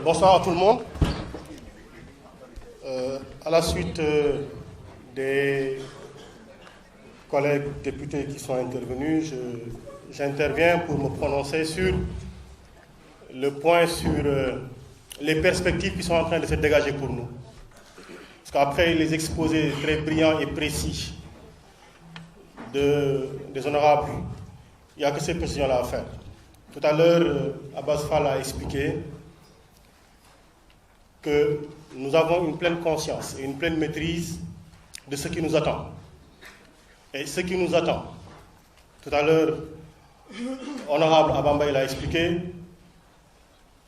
Bonsoir à tout le monde. À la suite des collègues députés qui sont intervenus, j'interviens pour me prononcer sur le point sur les perspectives qui sont en train de se dégager pour nous. Parce qu'après les exposés très brillants et précis des honorables, il n'y a que ces précisions-là à faire. Tout à l'heure, Abbas Fall a expliqué que nous avons une pleine conscience et une pleine maîtrise de ce qui nous attend. Et ce qui nous attend, tout à l'heure, honorable Abamba l'a expliqué,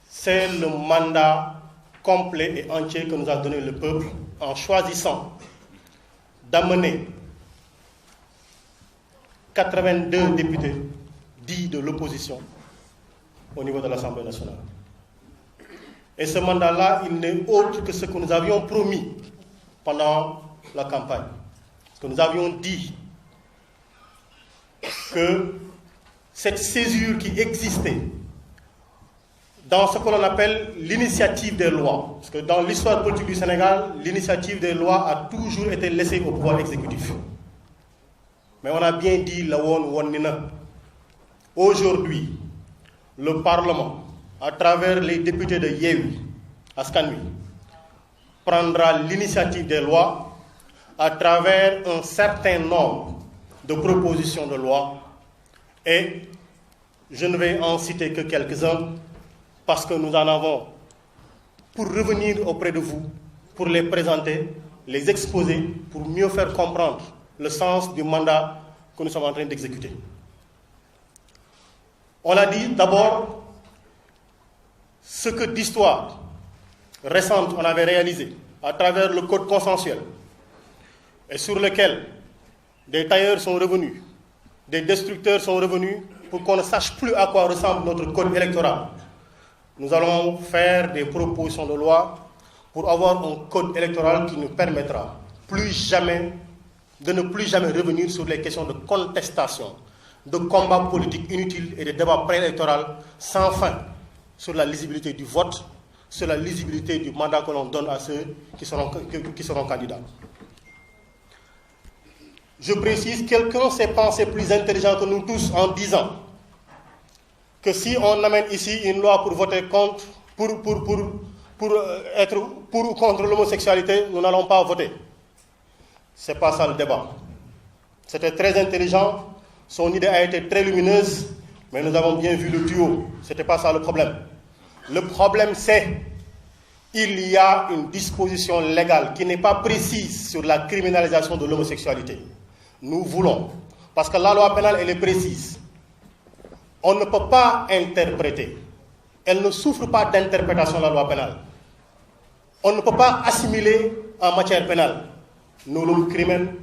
c'est le mandat complet et entier que nous a donné le peuple en choisissant d'amener 82 députés dits de l'opposition au niveau de l'Assemblée nationale. Et ce mandat-là, il n'est autre que ce que nous avions promis pendant la campagne. Parce que nous avions dit que cette césure qui existait dans ce que l'on appelle l'initiative des lois, parce que dans l'histoire politique du Sénégal, l'initiative des lois a toujours été laissée au pouvoir exécutif. Mais on a bien dit, aujourd'hui, le Parlement, à travers les députés de Yewwi Askan Wi, prendra l'initiative des lois à travers un certain nombre de propositions de loi, et je ne vais en citer que quelques-uns parce que nous en avons pour revenir auprès de vous, pour les présenter, les exposer, pour mieux faire comprendre le sens du mandat que nous sommes en train d'exécuter. On a dit d'abord ce que d'histoire récente on avait réalisé à travers le code consensuel et sur lequel des tailleurs sont revenus, des destructeurs sont revenus pour qu'on ne sache plus à quoi ressemble notre code électoral. Nous allons faire des propositions de loi pour avoir un code électoral qui nous permettra de ne plus jamais revenir sur les questions de contestation, de combats politiques inutiles et de débats préélectoraux sans fin sur la lisibilité du vote, sur la lisibilité du mandat que l'on donne à ceux qui seront candidats. Je précise, quelqu'un s'est pensé plus intelligent que nous tous en disant que si on amène ici une loi pour voter contre, être pour ou contre l'homosexualité, nous n'allons pas voter. Ce n'est pas ça le débat. C'était très intelligent, son idée a été très lumineuse, mais nous avons bien vu le tuyau. Ce n'était pas ça le problème. Le problème, c'est qu'il y a une disposition légale qui n'est pas précise sur la criminalisation de l'homosexualité. Nous voulons, parce que la loi pénale, elle est précise. On ne peut pas interpréter. Elle ne souffre pas d'interprétation, la loi pénale. On ne peut pas assimiler en matière pénale. Nullum crimen,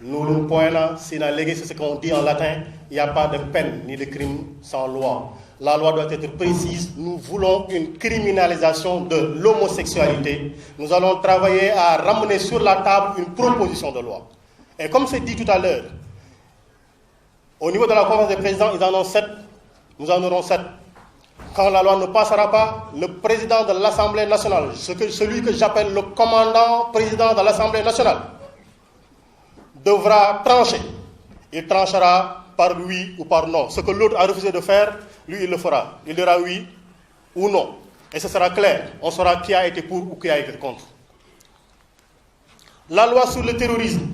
nullum poena, sine lege, c'est ce qu'on dit en latin. Il n'y a pas de peine ni de crime sans loi. La loi doit être précise. Nous voulons une criminalisation de l'homosexualité. Nous allons travailler à ramener sur la table une proposition de loi. Et comme c'est dit tout à l'heure, au niveau de la conférence des présidents, ils en ont 7. Nous en aurons 7. Quand la loi ne passera pas, le président de l'Assemblée nationale, celui que j'appelle le commandant président de l'Assemblée nationale, devra trancher. Il tranchera par oui ou par non. Ce que l'autre a refusé de faire, lui, il le fera. Il dira oui ou non. Et ce sera clair. On saura qui a été pour ou qui a été contre. La loi sur le terrorisme.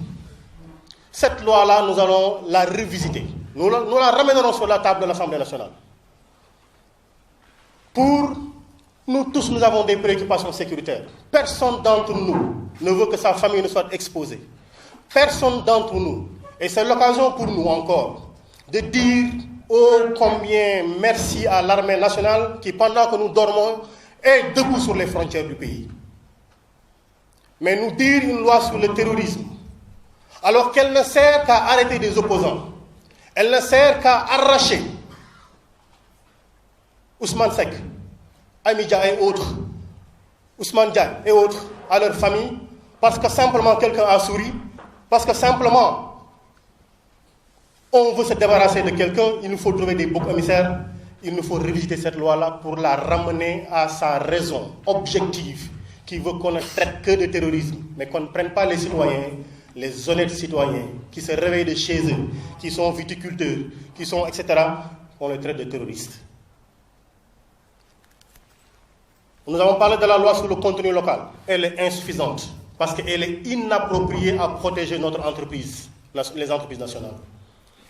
Cette loi-là, nous allons la revisiter. Nous la ramènerons sur la table de l'Assemblée nationale. Pour nous tous, nous avons des préoccupations sécuritaires. Personne d'entre nous ne veut que sa famille ne soit exposée. Personne d'entre nous. Et c'est l'occasion pour nous encore de dire oh combien merci à l'armée nationale qui, pendant que nous dormons, est debout sur les frontières du pays. Mais nous dire une loi sur le terrorisme, alors qu'elle ne sert qu'à arrêter des opposants. Elle ne sert qu'à arracher Ousmane Seck, Amidia et autres, Ousmane Diagne et autres, à leur famille, parce que simplement quelqu'un a souri, parce que simplement on veut se débarrasser de quelqu'un, il nous faut trouver des boucs émissaires, il nous faut revisiter cette loi-là pour la ramener à sa raison objective, qui veut qu'on ne traite que de terrorisme, mais qu'on ne prenne pas les citoyens, les honnêtes citoyens, qui se réveillent de chez eux, qui sont viticulteurs, qui sont etc., on les traite de terroristes. Nous avons parlé de la loi sur le contenu local. Elle est insuffisante parce qu'elle est inappropriée à protéger notre entreprise, les entreprises nationales.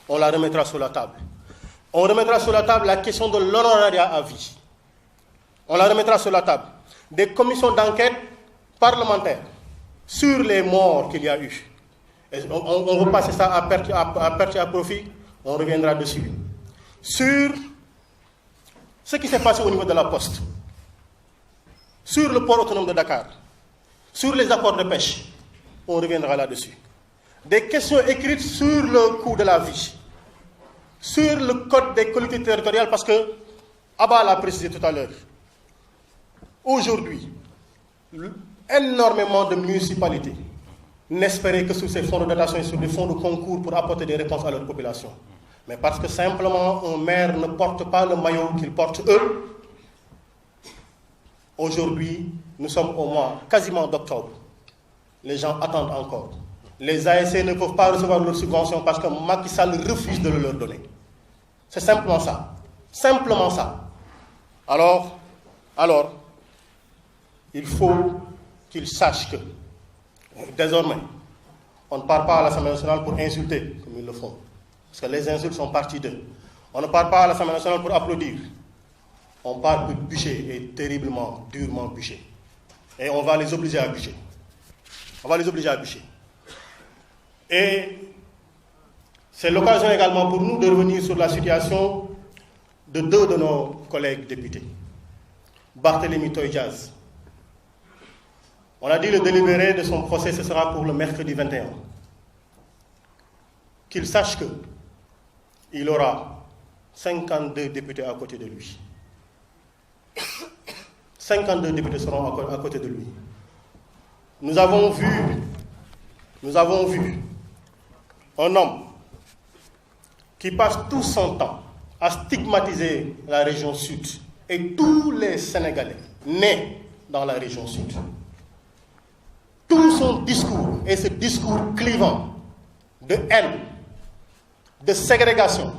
On la remettra sur la table. On remettra sur la table la question de l'honorariat à vie. On la remettra sur la table. Des commissions d'enquête parlementaires sur les morts qu'il y a eu. Et on veut passer ça à perte et à profit. On reviendra dessus. Sur ce qui s'est passé au niveau de la Poste. Sur le port autonome de Dakar, sur les accords de pêche, on reviendra là-dessus. Des questions écrites sur le coût de la vie, sur le code des collectivités territoriales, parce que Abba l'a précisé tout à l'heure. Aujourd'hui, énormément de municipalités n'espéraient que sur ces fonds de dotation et sur des fonds de concours pour apporter des réponses à leur population. Mais parce que simplement un maire ne porte pas le maillot qu'ils portent eux. Aujourd'hui, nous sommes au mois quasiment d'octobre. Les gens attendent encore. Les ASC ne peuvent pas recevoir leurs subventions parce que Macky Sall refuse de le leur donner. C'est simplement ça. Simplement ça. Alors, il faut qu'ils sachent que, désormais, on ne part pas à l'Assemblée nationale pour insulter, comme ils le font. Parce que les insultes sont parties d'eux. On ne part pas à l'Assemblée nationale pour applaudir. On part pour bûcher, et terriblement, durement bûcher. Et on va les obliger à bûcher. On va les obliger à bûcher. Et c'est l'occasion également pour nous de revenir sur la situation de deux de nos collègues députés. Barthélémy Toye-Dias. On a dit le délibéré de son procès, ce sera pour le mercredi 21. Qu'il sache qu'il aura 52 députés à côté de lui. 52 députés seront à côté de lui. Nous avons vu un homme qui passe tout son temps à stigmatiser la région sud et tous les Sénégalais nés dans la région sud. Tout son discours est ce discours clivant de haine, de ségrégation,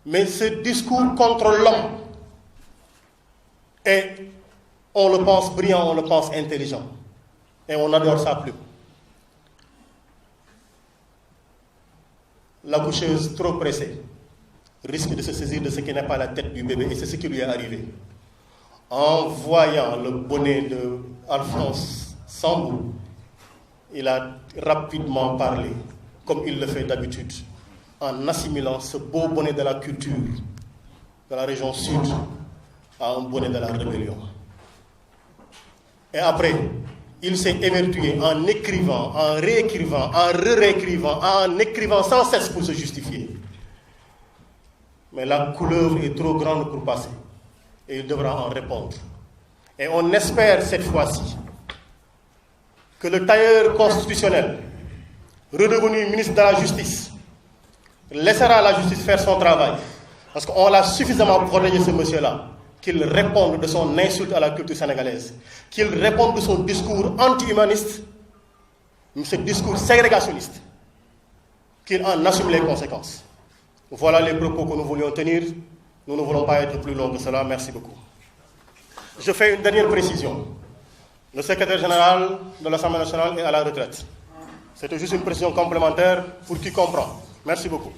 mais ce discours contre l'homme. Et on le pense brillant, on le pense intelligent. Et on adore ça plus. L'accoucheuse trop pressée risque de se saisir de ce qui n'est pas la tête du bébé, et c'est ce qui lui est arrivé. En voyant le bonnet de Alphonse Sambou, il a rapidement parlé, comme il le fait d'habitude, en assimilant ce beau bonnet de la culture de la région sud à un bonnet de la rébellion. Et après, il s'est évertué en écrivant, en réécrivant, en réécrivant, en écrivant sans cesse pour se justifier. Mais la couleuvre est trop grande pour passer. Et il devra en répondre. Et on espère cette fois-ci que le tailleur constitutionnel, redevenu ministre de la Justice, laissera la justice faire son travail. Parce qu'on l'a suffisamment protégé, ce monsieur-là, qu'il réponde de son insulte à la culture sénégalaise, qu'il réponde de son discours anti-humaniste, ce discours ségrégationniste, qu'il en assume les conséquences. Voilà les propos que nous voulions tenir. Nous ne voulons pas être plus longs que cela. Merci beaucoup. Je fais une dernière précision. Le secrétaire général de l'Assemblée nationale est à la retraite. C'était juste une précision complémentaire pour qui comprend. Merci beaucoup.